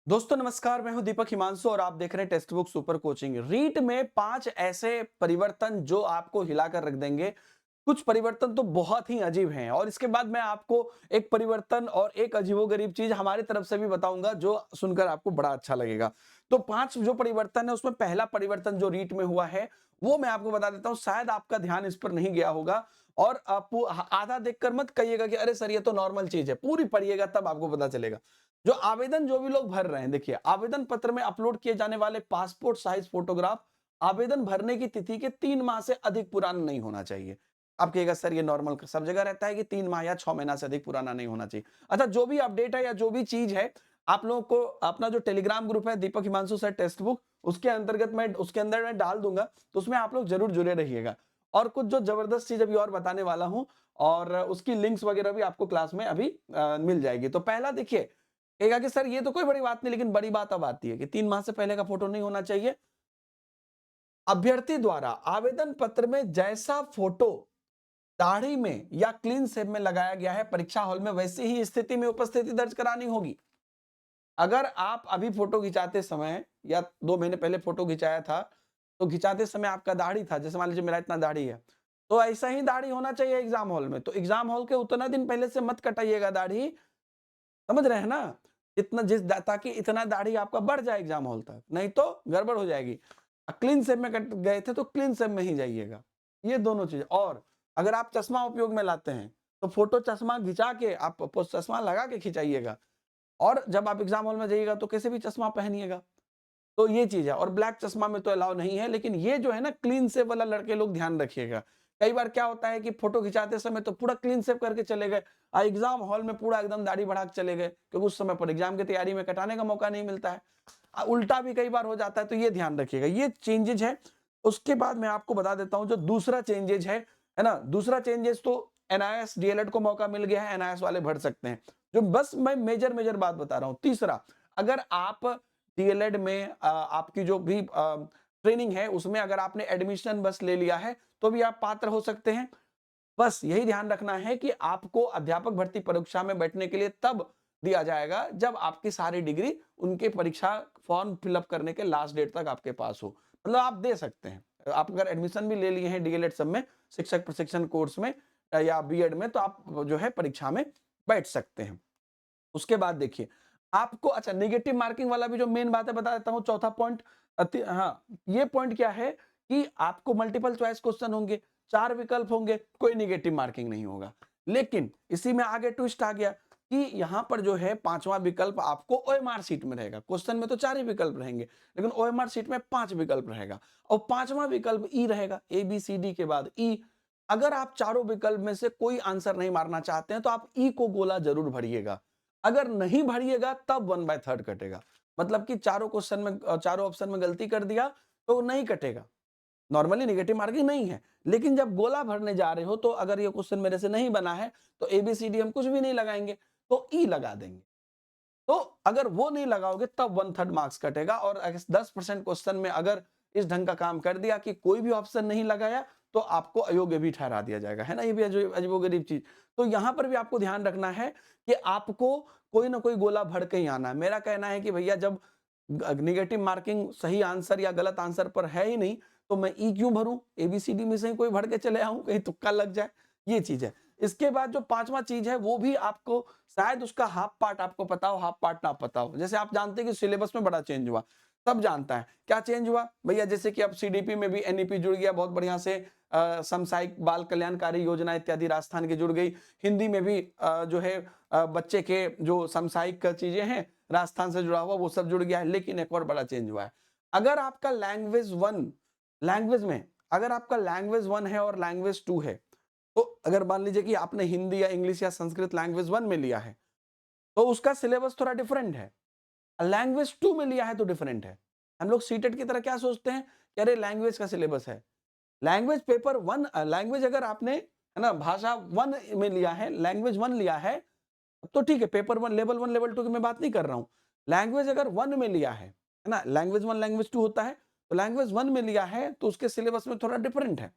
दोस्तों नमस्कार, मैं हूं दीपक हिमांशु और आप देख रहे हैं text book super coaching. REET में 5 ऐसे परिवर्तन जो आपको हिलाकर रख देंगे। कुछ परिवर्तन तो बहुत ही अजीब हैं और इसके बाद मैं आपको एक परिवर्तन और एक अजीबोगरीब चीज हमारी तरफ से भी बताऊंगा जो सुनकर आपको बड़ा अच्छा लगेगा। तो 5 जो परिवर्तन है उसमें पहला परिवर्तन जो रीट में हुआ है वो मैं आपको बता देता हूं। शायद आपका ध्यान इस पर नहीं गया होगा और आप आधा देखकर मत कहिएगा कि अरे सर ये तो नॉर्मल चीज है, पूरी पढ़िएगा तब आपको पता चलेगा। जो आवेदन जो भी लोग भर रहे हैं, देखिए आवेदन पत्र में अपलोड किए जाने वाले पासपोर्ट साइज फोटोग्राफ आवेदन भरने की तिथि के 3 माह से अधिक पुराना नहीं होना चाहिए। आप कहिएगा सर ये नॉर्मल सब जगह रहता है कि 3 माह या 6 महीना से अधिक पुराना नहीं होना चाहिए। अच्छा, जो भी अपडेट है या जो भी चीज है, आप लोगों को अपना जो टेलीग्राम ग्रुप है दीपक हिमांशु सर टेक्स्ट बुक, उसके अंतर्गत मैं उसके अंदर मैं डाल दूंगा, तो उसमें आप लोग जरूर जुड़े रहिएगा। और कुछ जो जबरदस्त चीज अभी और बताने वाला हूं और उसकी लिंक्स वगैरह भी आपको क्लास में अभी मिल जाएगी। तो पहला देखिए, कहेगा कि सर ये तो कोई बड़ी बात नहीं, लेकिन बड़ी बात अब आती है कि 3 माह से पहले का फोटो नहीं होना चाहिए। अभ्यर्थी द्वारा आवेदन पत्र में जैसा फोटो दाढ़ी में या क्लीन शेव में लगाया गया है, परीक्षा हॉल में वैसी ही स्थिति में उपस्थिति दर्ज करानी होगी। अगर आप अभी फोटो खिंचाते समय या 2 महीने पहले फोटो खिंचाया था, तो खिंचाते समय आपका दाढ़ी था, जैसे मान लीजिए मेरा इतना दाढ़ी है, तो ऐसा ही दाढ़ी होना चाहिए एग्जाम हॉल में। तो एग्जाम हॉल के उतना दिन पहले से मत कटाइएगा दाढ़ी, समझ रहे हैं ना? इतना ताकि इतना दाढ़ी आपका बढ़ जाए एग्जाम हॉल तक, नहीं तो गड़बड़ हो जाएगी। क्लीन शेव में कट गए थे तो क्लीन शेव में ही जाइएगा। ये दोनों चीज। और अगर आप चश्मा उपयोग में लाते हैं तो फोटो चश्मा घिंचा के आप चश्मा लगा के खिंचाइएगा। और जब आप एग्जाम हॉल में जाइएगा तो कैसे भी चश्मा पहनिएगा। तो ये चीज है। और ब्लैक चश्मा में तो अलाउ नहीं है, लेकिन ये जो है ना क्लीन शेव वाला, लड़के लोग ध्यान रखिएगा। कई बार क्या होता है कि फोटो खिंचाते समय तो पूरा क्लीन शेव करके चले गए, एग्जाम हॉल में पूरा एकदम दाढ़ी बढ़ा के चले गए, क्योंकि उस समय पर एग्जाम की तैयारी में कटाने का मौका नहीं मिलता है। उल्टा भी कई बार हो जाता है, तो ये ध्यान रखिएगा। ये चेंजेज है। उसके बाद मैं आपको बता देता हूं जो दूसरा चेंजेज है ना। दूसरा चेंजेस तो एनआईएस डीएलएड को मौका मिल गया है, एनआईएस वाले भर सकते हैं। जो बस मैं मेजर मेजर बात बता रहा हूं। तीसरा, अगर आप डीएलएड में आपकी जो भी ट्रेनिंग है उसमें अगर आपने एडमिशन बस ले लिया है तो भी आप पात्र हो सकते हैं। बस यही ध्यान रखना है कि आपको अध्यापक भर्ती परीक्षा में बैठने के लिए तब दिया जाएगा जब आपकी सारी डिग्री उनके परीक्षा फॉर्म फिलअप करने के लास्ट डेट तक आपके पास हो। मतलब आप दे सकते हैं। आप अगर एडमिशन भी ले लिए हैं डीएलएड सब में, शिक्षक प्रशिक्षण कोर्स में या बीएड में, तो आप जो है परीक्षा में बैठ सकते हैं। उसके बाद देखिए आपको, अच्छा नेगेटिव मार्किंग वाला भी जो मेन बात है बता देता हूं। चौथा पॉइंट, हाँ ये पॉइंट क्या है कि आपको मल्टीपल चॉइस क्वेश्चन होंगे, 4 विकल्प होंगे, कोई नेगेटिव मार्किंग नहीं होगा। लेकिन इसी में आगे ट्विस्ट आ गया कि यहां पर जो है 5वां विकल्प आपको ओएमआर शीट में रहेगा। क्वेश्चन में तो 4 ही विकल्प रहेंगे, लेकिन ओएमआर शीट में 5 विकल्प रहेगा और 5वां विकल्प ई रहेगा। ए बी सी डी के बाद ई। अगर आप चारों विकल्प में से कोई आंसर नहीं मारना चाहते हैं तो आप ई को गोला जरूर भरिएगा। अगर नहीं भरिएगा तब 1/3 कटेगा। मतलब कि चारों क्वेश्चन में, चारों ऑप्शन में गलती कर दिया तो नहीं कटेगा। नॉर्मली नेगेटिव मार्किंग नहीं है, लेकिन जब गोला भरने जा रहे हो तो अगर ये क्वेश्चन मेरे से नहीं बना है तो एबीसीडी हम कुछ भी नहीं लगाएंगे, तो ई लगा देंगे। तो अगर वो नहीं लगाओगे तब 1/3 मार्क्स कटेगा। और 10% क्वेश्चन में अगर इस ढंग का काम कर दिया कि कोई भी ऑप्शन नहीं लगाया तो आपको अयोग्य भी ठहरा दिया जाएगा, है ना। ये भी अजीबोगरीब चीज। तो यहां पर भी आपको ध्यान रखना है कि आपको कोई ना कोई गोला भर के ही आना है। मेरा कहना है कि भैया जब निगेटिव मार्किंग सही आंसर या गलत आंसर पर है ही नहीं तो मैं ई क्यों भरूं, एबीसीडी में से ही कोई भर के चले आऊं, कहीं तुक्का लग जाए। ये चीज है। इसके बाद जो 5वां चीज है वो भी आपको शायद उसका हाफ पार्ट आपको पता हो, हाफ पार्ट ना पता हो। जैसे आप जानते हैं कि सिलेबस में बड़ा चेंज हुआ, सब जानता है क्या चेंज हुआ भैया। जैसे कि अब सीडीपी में भी एनईपी जुड़ गया बहुत बढ़िया से, समसामयिक बाल कल्याणकारी योजना इत्यादि राजस्थान की जुड़ गई। हिंदी में भी जो है बच्चे के जो समसामयिक चीजें हैं राजस्थान से जुड़ा हुआ वो सब जुड़ गया है। लेकिन एक और बड़ा चेंज हुआ है। अगर आपका लैंग्वेज 1, लैंग्वेज में अगर आपका लैंग्वेज 1 है और लैंग्वेज 2 है, तो अगर मान लीजिए कि आपने हिंदी या इंग्लिश या संस्कृत लैंग्वेज 1 में लिया है तो उसका सिलेबस थोड़ा डिफरेंट है। लैंग्वेज 2 में लिया है तो डिफरेंट है। हम लोग सीटेट की तरह क्या सोचते हैं कि अरे लैंग्वेज का सिलेबस है। लैंग्वेज पेपर 1, लैंग्वेज अगर आपने, है ना, भाषा 1 में लिया है, लैंग्वेज 1 लिया है, तो ठीक है। पेपर 1, लेवल 1, लेवल 2 की मैं बात नहीं कर रहा हूं। लैंग्वेज अगर 1 में लिया है ना, लैंग्वेज 1 लैंग्वेज 2 होता है, तो लैंग्वेज 1 में लिया है तो उसके सिलेबस में थोड़ा डिफरेंट है,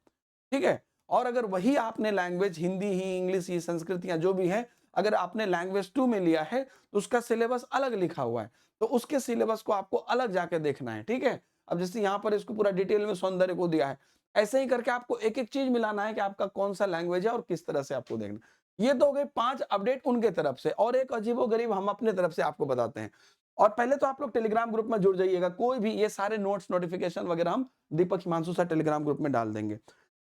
ठीक है। और अगर वही आपने लैंग्वेज हिंदी ही, इंग्लिश ही, संस्कृत या जो भी है अगर आपने लैंग्वेज 2 में लिया है तो उसका सिलेबस अलग लिखा हुआ है, तो उसके सिलेबस को आपको अलग जाके देखना है, ठीक है। अब जैसे यहाँ पर इसको पूरा डिटेल में सौंदर्य को दिया है, ऐसे ही करके आपको एक एक चीज मिलाना है कि आपका कौन सा लैंग्वेज है और किस तरह से आपको देखना। ये तो हो गए 5 अपडेट उनके तरफ से, और एक अजीबोगरीब हम अपने तरफ से आपको बताते हैं। और पहले तो आप लोग टेलीग्राम ग्रुप में जुड़ जाइएगा, कोई भी ये सारे नोट्स नोटिफिकेशन वगैरह हम दीपक हिमांशु सर टेलीग्राम ग्रुप में डाल देंगे।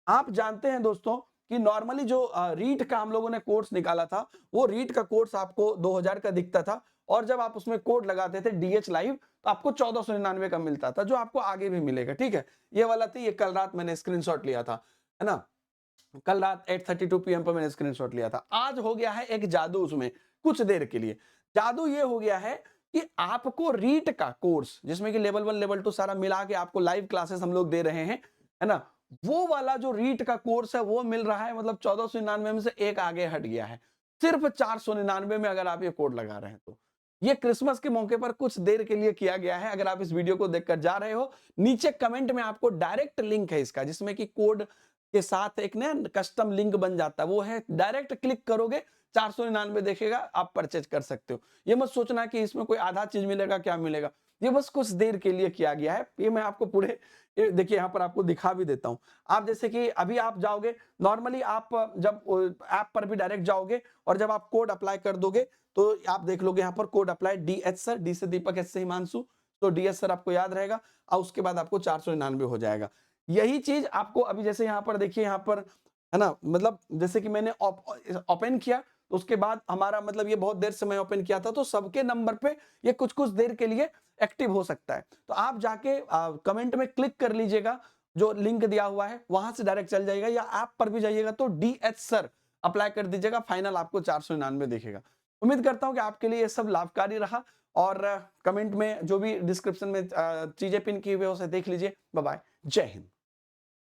आप जानते हैं दोस्तों कि नॉर्मली जो रीट का हम लोगों ने कोर्स निकाला था, वो रीट का कोर्स आपको 2000 का दिखता था, और जब आप उसमें कोड लगाते थे डीएच लाइव तो आपको 1499 का मिलता था, जो आपको आगे भी मिलेगा, ठीक है। ये वाला थी, ये कल रात मैंने स्क्रीनशॉट लिया था, है ना। कल रात 8:32 पीएम पर मैंने स्क्रीनशॉट लिया था। आज हो गया है एक जादू उसमें, कुछ देर के लिए। जादू ये हो गया है कि आपको रीट का कोर्स, जिसमें कि लेवल 1 लेवल 2 सारा मिला के आपको लाइव क्लासेस हम लोग दे रहे हैं, है ना। वो वाला जो रीट का कोर्स है वो मिल रहा है, मतलब 1499 में से एक आगे हट गया है, सिर्फ 499 में, अगर आप ये कोड लगा रहे हैं तो। ये क्रिसमस के मौके पर कुछ देर के लिए किया गया है। अगर आप इस वीडियो को देखकर जा रहे हो, नीचे कमेंट में आपको डायरेक्ट लिंक है इसका, जिसमें कि कोड के साथ एक ना कस्टम लिंक बन जाता है, वो है, डायरेक्ट क्लिक करोगे 499 देखेगा, आप परचेज कर सकते हो। ये मत सोचना कि इसमें कोई आधा चीज मिलेगा, क्या मिलेगा, ये बस कुछ देर के लिए किया गया है। ये मैं आपको पूरे, देखिए यहाँ पर आपको दिखा भी देता हूं। आप जैसे कि अभी आप जाओगे, नॉर्मली आप जब ऐप पर भी डायरेक्ट जाओगे और जब आप कोड अप्लाई कर दोगे तो आप देख लोगे यहाँ पर code apply DH sir, D से दीपक, एच से हिमांशु, तो डीएच सर आपको याद रहेगा, और उसके बाद आपको 499 हो जाएगा। यही चीज आपको अभी जैसे यहाँ पर देखिए, यहाँ पर है ना, मतलब जैसे कि मैंने ओपन किया तो उसके बाद हमारा, मतलब ये बहुत देर से मैं ओपन किया था, तो सबके नंबर पे ये कुछ कुछ देर के लिए एक्टिव हो सकता है। तो आप जाके कमेंट में क्लिक कर लीजिएगा, जो लिंक दिया हुआ है वहां से डायरेक्ट चल जाएगा, या ऐप पर भी जाइएगा तो डीएच सर अप्लाई कर दीजिएगा, फाइनल आपको 499 देखेगा। उम्मीद करता हूं कि आपके लिए ये सब लाभकारी रहा, और कमेंट में जो भी डिस्क्रिप्शन में चीजें पिन की हुई है उसे देख लीजिए। बाय बाय, जय हिंद।